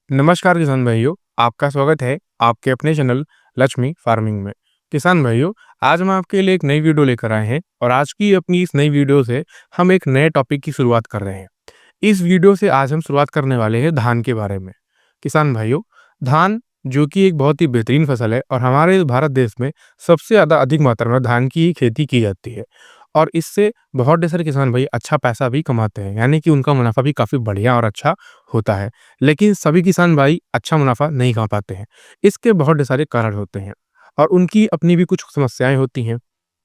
नमस्कार किसान भाइयों, आपका स्वागत है आपके अपने चैनल लक्ष्मी फार्मिंग में। किसान भाइयों, आज हम आपके लिए एक नई वीडियो लेकर आए हैं और आज की अपनी इस नई वीडियो से हम एक नए टॉपिक की शुरुआत कर रहे हैं। इस वीडियो से आज हम शुरुआत करने वाले हैं धान के बारे में। किसान भाइयों, धान जो कि एक बहुत ही बेहतरीन फसल है और हमारे भारत देश में सबसे ज़्यादा अधिक मात्रा में धान की ही खेती की जाती है और इससे बहुत ढेर सारे किसान भाई अच्छा पैसा भी कमाते हैं, यानी कि उनका मुनाफा भी काफ़ी बढ़िया और अच्छा होता है। लेकिन सभी किसान भाई अच्छा मुनाफा नहीं कमा पाते हैं। इसके बहुत ढेर सारे कारण होते हैं और उनकी अपनी भी कुछ समस्याएँ होती हैं।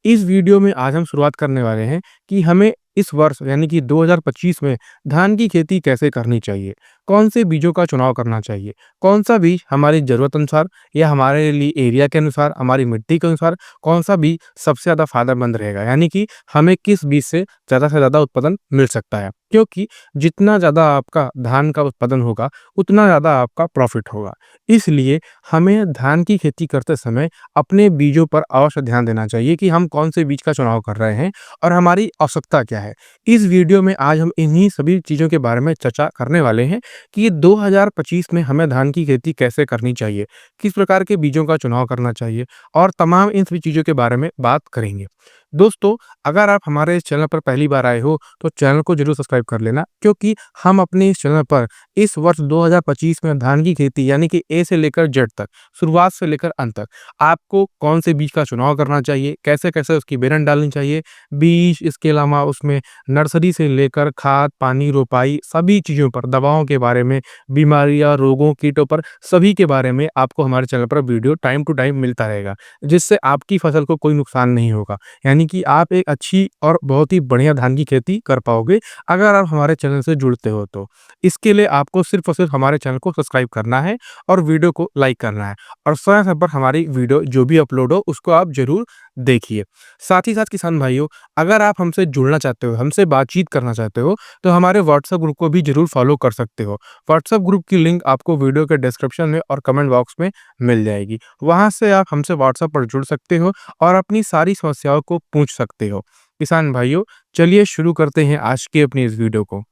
इस वीडियो में आज हम शुरुआत करने वाले हैं कि हमें इस वर्ष यानी कि 2025 में धान की खेती कैसे करनी चाहिए, कौन से बीजों का चुनाव करना चाहिए, कौन सा बीज हमारी ज़रूरत अनुसार या हमारे लिए एरिया के अनुसार, हमारी मिट्टी के अनुसार कौन सा बीज सबसे ज़्यादा फ़ायदेमंद रहेगा, यानी कि हमें किस बीज से ज़्यादा उत्पादन मिल सकता है। क्योंकि जितना ज़्यादा आपका धान का उत्पादन होगा, उतना ज़्यादा आपका प्रॉफ़िट होगा। इसलिए हमें धान की खेती करते समय अपने बीजों पर अवश्य ध्यान देना चाहिए कि हम कौन से बीज का चुनाव कर रहे हैं और हमारी आवश्यकता क्या है। इस वीडियो में आज हम इन्हीं सभी चीज़ों के बारे में चर्चा करने वाले हैं कि 2025 में हमें धान की खेती कैसे करनी चाहिए, किस प्रकार के बीजों का चुनाव करना चाहिए और तमाम इन सभी चीज़ों के बारे में बात करेंगे। दोस्तों, अगर आप हमारे इस चैनल पर पहली बार आए हो तो चैनल को ज़रूर सब्सक्राइब कर लेना, क्योंकि हम अपने इस चैनल पर इस वर्ष 2025 में धान की खेती यानी कि ए से लेकर जेड तक, शुरुआत से लेकर अंत तक आपको कौन से बीज का चुनाव करना चाहिए, कैसे-कैसे उसकी बेरन डालनी चाहिए, बीज इसके अलावा उसमें नर्सरी से लेकर खाद, पानी, रोपाई सभी चीज़ों पर, दवाओं के बारे में, बीमारियाँ, रोगों, कीटों पर सभी के बारे में आपको हमारे चैनल पर वीडियो टाइम टू टाइम मिलता रहेगा, जिससे आपकी फसल को कोई नुकसान नहीं होगा। यानी कि आप एक अच्छी और बहुत ही बढ़िया धान की खेती कर पाओगे, अगर आप हमारे चैनल से जुड़ते हो तो। इसके लिए आपको सिर्फ़ और सिर्फ़ हमारे चैनल को सब्सक्राइब करना है और वीडियो को लाइक करना है और समय-समय पर हमारी वीडियो जो भी अपलोड हो उसको आप ज़रूर देखिए। साथ ही साथ किसान भाइयों, अगर आप हमसे जुड़ना चाहते हो, हमसे बातचीत करना चाहते हो, तो हमारे व्हाट्सएप ग्रुप को भी ज़रूर फ़ॉलो कर सकते हो। व्हाट्सएप ग्रुप की लिंक आपको वीडियो के डिस्क्रिप्शन में और कमेंट बॉक्स में मिल जाएगी। वहाँ से आप हमसे व्हाट्सएप पर जुड़ सकते हो और अपनी सारी समस्याओं को पूछ सकते हो। किसान भाइयों, चलिए शुरू करते हैं आज की अपनी इस वीडियो को।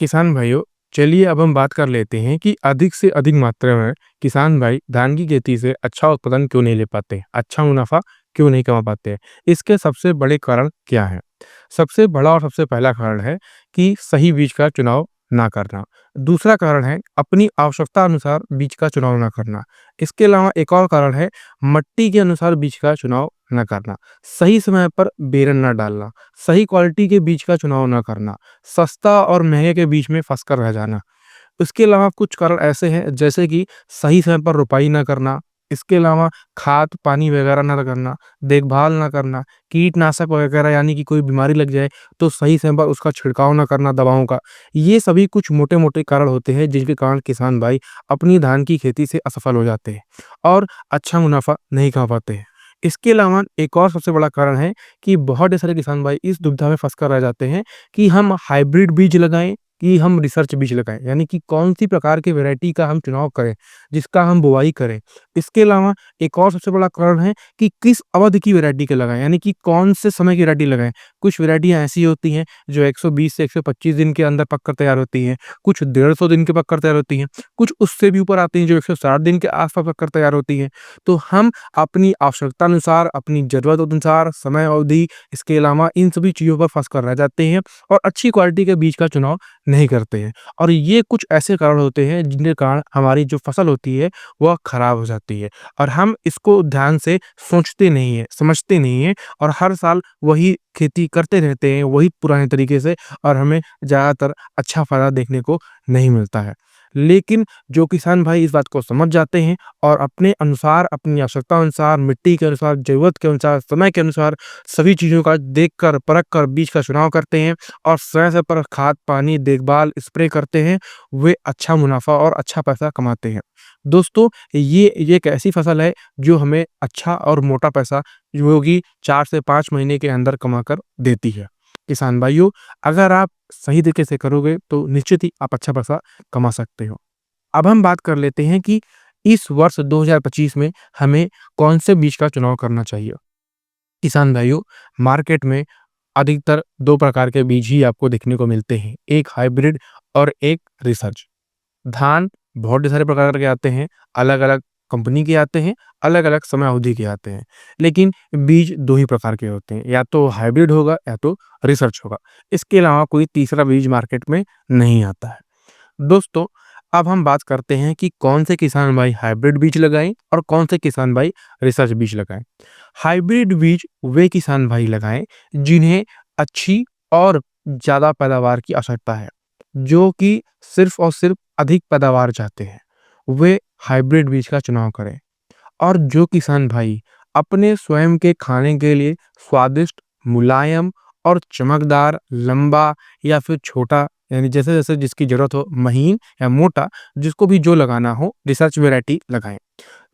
किसान भाइयों, चलिए अब हम बात कर लेते हैं कि अधिक से अधिक मात्रा में किसान भाई धान की खेती से अच्छा उत्पादन क्यों नहीं ले पाते, अच्छा मुनाफा क्यों नहीं कमा पाते हैं। इसके सबसे बड़े कारण क्या हैं? सबसे बड़ा और सबसे पहला कारण है कि सही बीज का चुनाव ना करना। दूसरा कारण है अपनी आवश्यकता अनुसार बीज का चुनाव ना करना। इसके अलावा एक और कारण है मिट्टी के अनुसार बीज का चुनाव ना करना। सही समय पर बेरन ना डालना, सही क्वालिटी के बीज का चुनाव ना करना, सस्ता और महँगे के बीच में फँस कर रह जाना। इसके अलावा कुछ कारण ऐसे हैं जैसे कि सही समय पर रोपाई ना करना, इसके अलावा खाद, पानी वगैरह ना करना, देखभाल ना करना, कीटनाशक वगैरह यानी कि कोई बीमारी लग जाए तो सही समय पर उसका छिड़काव ना करना दवाओं का। ये सभी कुछ मोटे-मोटे कारण होते हैं जिनके कारण किसान भाई अपनी धान की खेती से असफल हो जाते हैं और अच्छा मुनाफ़ा नहीं कमा पाते हैं। इसके अलावा एक और सबसे बड़ा कारण है कि बहुत सारे किसान भाई इस दुविधा में फँस कर रह जाते हैं कि हम हाइब्रिड बीज लगाएँ कि हम रिसर्च बीज लगाएँ, यानी कि कौन-सी प्रकार की वैरायटी का हम चुनाव करें, जिसका हम बुवाई करें। इसके अलावा एक और सबसे बड़ा कारण है कि किस अवधि की वैरायटी के लगाएँ, यानी कि कौन से समय की वैरायटी लगाएँ। कुछ वैरायटियाँ ऐसी होती हैं जो 120 से 125 दिन के अंदर पक कर तैयार होती हैं, कुछ 150 दिन के पक कर तैयार होती हैं, कुछ उससे भी ऊपर आती हैं जो 160 दिन के आस-पास पक कर तैयार होती हैं। तो हम अपनी आवश्यकता अनुसार, अपनी ज़रूरत अनुसार, समय अवधि, इसके अलावा इन सभी चीज़ों पर फँस कर रह जाते हैं और अच्छी क्वालिटी के बीज का चुनाव नहीं करते हैं और ये कुछ ऐसे कारण होते हैं जिनके कारण हमारी जो फसल होती है वह खराब हो जाती है और हम इसको ध्यान से सोचते नहीं हैं, समझते नहीं हैं और हर साल वही खेती करते रहते हैं, वही पुराने तरीके से और हमें ज़्यादातर अच्छा फ़ायदा देखने को नहीं मिलता है। लेकिन जो किसान भाई इस बात को समझ जाते हैं और अपने अनुसार, अपनी आवश्यकता अनुसार, मिट्टी के अनुसार, ज़रूरत के अनुसार, समय के अनुसार सभी चीज़ों का देख कर, परख कर बीज का चुनाव करते हैं और समय-समय पर खाद, पानी, देखभाल, स्प्रे करते हैं, वे अच्छा मुनाफ़ा और अच्छा पैसा कमाते हैं। दोस्तों, ये एक ऐसी फसल है जो हमें अच्छा और मोटा पैसा जो कि 4 से 5 महीने के अंदर कमा कर देती है। किसान भाइयों, अगर आप सही तरीके से करोगे तो निश्चित ही आप अच्छा पैसा कमा सकते हो। अब हम बात कर लेते हैं कि इस वर्ष 2025 में हमें कौन से बीज का चुनाव करना चाहिए। किसान भाइयों, मार्केट में अधिकतर 2 प्रकार के बीज ही आपको देखने को मिलते हैं, एक हाइब्रिड और एक रिसर्च। धान बहुत सारे प्रकार के आते हैं, अलग-अलग कंपनी के आते हैं, अलग-अलग समय अवधि के आते हैं। लेकिन बीज 2 ही प्रकार के होते हैं, या तो हाइब्रिड होगा या तो रिसर्च होगा। इसके अलावा कोई तीसरा बीज मार्केट में नहीं आता है। दोस्तों, अब हम बात करते हैं कि कौन से किसान भाई हाइब्रिड बीज लगाएँ और कौन से किसान भाई रिसर्च बीज लगाएँ। हाइब्रिड बीज वे किसान भाई लगाएँ जिन्हें अच्छी और ज़्यादा पैदावार की आवश्यकता है, जो कि सिर्फ़ और सिर्फ़ अधिक पैदावार चाहते हैं, वे हाइब्रिड बीज का चुनाव करें। और जो किसान भाई अपने स्वयं के खाने के लिए स्वादिष्ट, मुलायम और चमकदार, लंबा या फिर छोटा, यानी जैसे-जैसे जिसकी ज़रूरत हो, महीन या मोटा, जिसको भी जो लगाना हो, रिसर्च वैरायटी लगाएँ।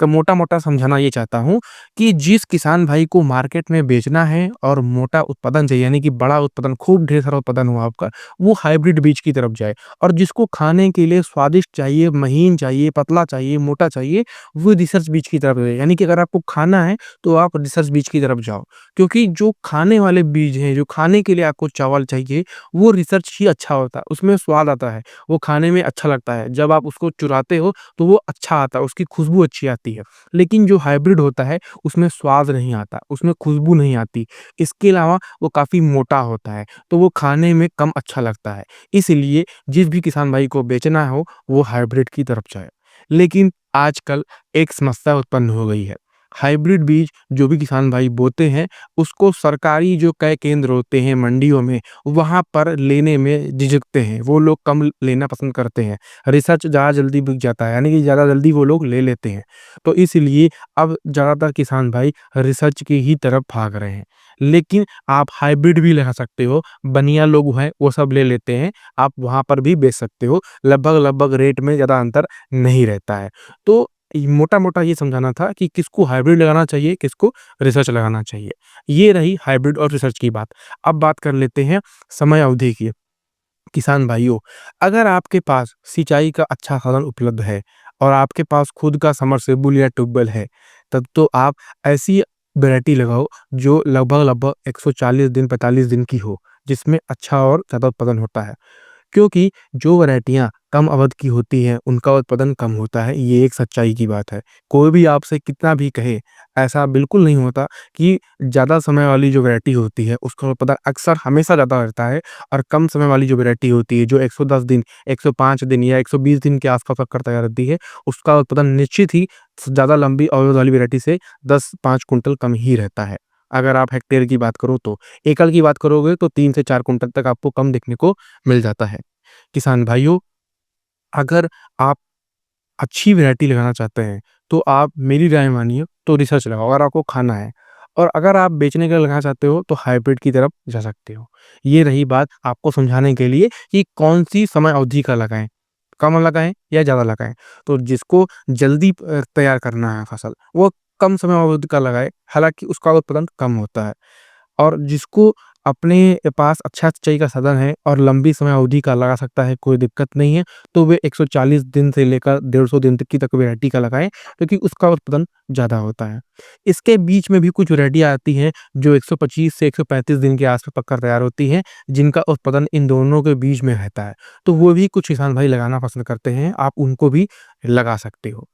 तो मोटा-मोटा समझाना ये चाहता हूँ कि जिस किसान भाई को मार्केट में बेचना है और मोटा उत्पादन चाहिए, यानी कि बड़ा उत्पादन, खूब ढेर सारा उत्पादन हो आपका, वो हाइब्रिड बीज की तरफ जाए। और जिसको खाने के लिए स्वादिष्ट चाहिए, महीन चाहिए, पतला चाहिए, मोटा चाहिए, वो रिसर्च बीज की तरफ जाए। यानी कि अगर आपको खाना है, तो आप रिसर्च बीज की तरफ जाओ। क्योंकि जो खाने वाले बीज हैं, जो खाने के लिए आपको चावल चाहिए, वो रिसर्च ही अच्छा होता है, उसमें स्वाद आता है, वो खाने में अच्छा लगता है। जब आप उसको चुराते हो, तो वो अच्छा आता है, उसकी खुशबू अच्छी आती है। लेकिन जो हाइब्रिड होता है, उसमें स्वाद नहीं आता, उसमें खुशबू नहीं आती। इसके अलावा वो काफ़ी मोटा होता है, तो वो खाने में कम अच्छा लगता है। इसलिए जिस भी किसान भाई को बेचना हो, वो हाइब्रिड की तरफ जाए। लेकिन आजकल एक समस्या उत्पन्न हो गई है। हाइब्रिड बीज जो भी किसान भाई बोते हैं, उसको सरकारी जो क्रय केंद्र होते हैं मंडियों में, वहाँ पर लेने में झिझकते हैं। वो लोग कम लेना पसंद करते हैं। रिसर्च ज़्यादा जल्दी बिक जाता है, यानी कि ज़्यादा जल्दी वो लोग ले लेते हैं। तो इसलिए अब ज़्यादातर किसान भाई रिसर्च की ही तरफ भाग रहे हैं। लेकिन आप हाइब्रिड भी लगा सकते हो, बनिया लोग हैं वो सब ले लेते हैं, आप वहाँ पर भी बेच सकते हो। लगभग-लगभग रेट में ज़्यादा अंतर नहीं रहता है। तो मोटा-मोटा ये समझाना था कि किसको हाइब्रिड लगाना चाहिए, किसको रिसर्च लगाना चाहिए। ये रही हाइब्रिड और रिसर्च की बात। अब बात कर लेते हैं समय अवधि की। किसान भाइयों, अगर आपके पास सिंचाई का अच्छा साधन उपलब्ध है और आपके पास खुद का समरसेबुल या ट्यूबवेल है, तब तो आप ऐसी वैरायटी लगाओ जो लगभग-लगभग 140 दिन, 45 दिन की हो, जिसमें अच्छा और ज़्यादा उत्पादन होता है। क्योंकि जो वैरायटियाँ कम अवधि की होती हैं, उनका उत्पादन कम होता है, ये एक सच्चाई की बात है। कोई भी आपसे कितना भी कहे, ऐसा बिल्कुल नहीं होता कि ज़्यादा समय वाली जो वैरायटी होती है, उसका उत्पादन अक्सर हमेशा ज़्यादा रहता है और कम समय वाली जो वैरायटी होती है, जो 110 दिन, 105 दिन या 120 दिन के आस-पास पक कर तैयार रहती है, उसका उत्पादन निश्चित ही ज़्यादा लंबी अवधि वाली वैरायटी से 10-5 कुंटल कम ही रहता है। अगर आप हेक्टेयर की बात करो तो। एकड़ की बात करोगे तो 3 से 4 कुंटल तक आपको कम देखने को मिल जाता है। किसान भाइयों, अगर आप अच्छी वैरायटी लगाना चाहते हैं, तो आप मेरी राय मानिए तो रिसर्च लगाओ अगर आपको खाना है। और अगर आप बेचने के लिए लगाना चाहते हो, तो हाइब्रिड की तरफ जा सकते हो। ये रही बात आपको समझाने के लिए कि कौन-सी समय अवधि का लगाएँ, कम लगाएँ या ज़्यादा लगाएँ। तो जिसको जल्दी तैयार करना है फसल, वो कम समय अवधि का लगाए, हालाँकि उसका उत्पादन कम होता है। और जिसको अपने पास अच्छा सिंचाई का साधन है और लंबी समय अवधि का लगा सकता है, कोई दिक्कत नहीं है, तो वे 140 दिन से लेकर 150 दिन तक की वैरायटी का लगाएँ, क्योंकि उसका उत्पादन ज़्यादा होता है। इसके बीच में भी कुछ वैरायटियाँ आती हैं, जो 125 से 135 दिन के आस-पास पककर तैयार होती हैं, जिनका उत्पादन इन दोनों के बीच में रहता है। तो वो भी कुछ किसान भाई लगाना पसंद करते हैं, आप उनको भी लगा सकते हो।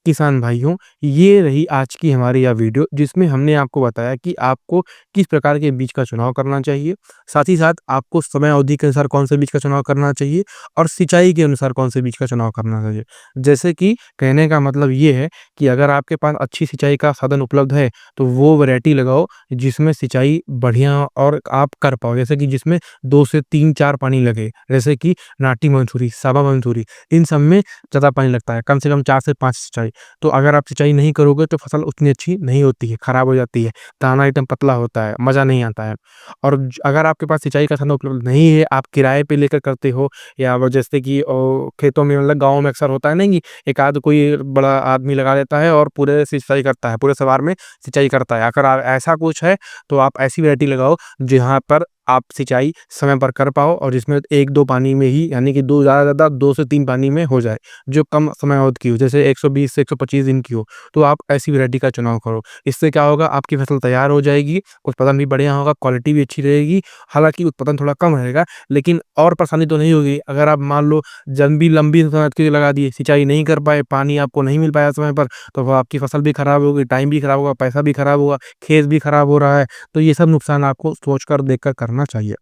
किसान भाइयों, ये रही आज की हमारी यह वीडियो, जिसमें हमने आपको बताया कि आपको किस प्रकार के बीज का चुनाव करना चाहिए। साथ ही साथ आपको समय अवधि के अनुसार कौन से बीज का चुनाव करना चाहिए और सिंचाई के अनुसार कौन से बीज का चुनाव करना चाहिए। जैसे कि कहने का मतलब ये है कि अगर आपके पास अच्छी सिंचाई का साधन उपलब्ध है, तो वो वैरायटी लगाओ जिसमें सिंचाई बढ़िया और आप कर पाओ। जैसे कि जिसमें 2 से 3-4 पानी लगे, जैसे कि नाटी मंसूरी, सावा मंसूरी, इन सब में ज़्यादा पानी लगता है, कम से कम 4 से 5 सिंचाई। तो अगर आप सिंचाई नहीं करोगे, तो फसल उतनी अच्छी नहीं होती है, खराब हो जाती है। दाना एकदम पतला होता है, मज़ा नहीं आता है। और अगर आपके पास सिंचाई का साधन उपलब्ध नहीं है, आप किराए पे लेकर करते हो, या वो जैसे कि खेतों में, मतलब गाँव में अक्सर होता है ना कि एक आध कोई बड़ा आदमी लगा देता है और पूरे सिंचाई करता है, पूरे सवार में सिंचाई करता है। अगर ऐसा कुछ है, तो आप ऐसी वैरायटी लगाओ जहाँ पर आप सिंचाई समय पर कर पाओ और जिसमें 1-2 पानी में ही यानी कि 2 ज़्यादा से ज़्यादा 2 से 3 पानी में हो जाए, जो कम समयावधि की हो, जैसे 120 से 125 दिन की हो, तो आप ऐसी वैरायटी का चुनाव करो। इससे क्या होगा, आपकी फसल तैयार हो जाएगी, उत्पादन भी बढ़िया होगा, क्वालिटी भी अच्छी रहेगी। हालाँकि उत्पादन थोड़ा कम रहेगा, लेकिन और परेशानी तो नहीं होगी। अगर आप मान लो लंबी लंबी समय के लिए लगा दिए, सिंचाई नहीं कर पाए, पानी आपको नहीं मिल पाया समय पर, तो वो आपकी फसल भी खराब होगी, टाइम भी खराब होगा, पैसा भी खराब होगा, खेत भी खराब हो रहा है। तो ये सब नुकसान आपको सोच कर, देख कर करना चाहिए।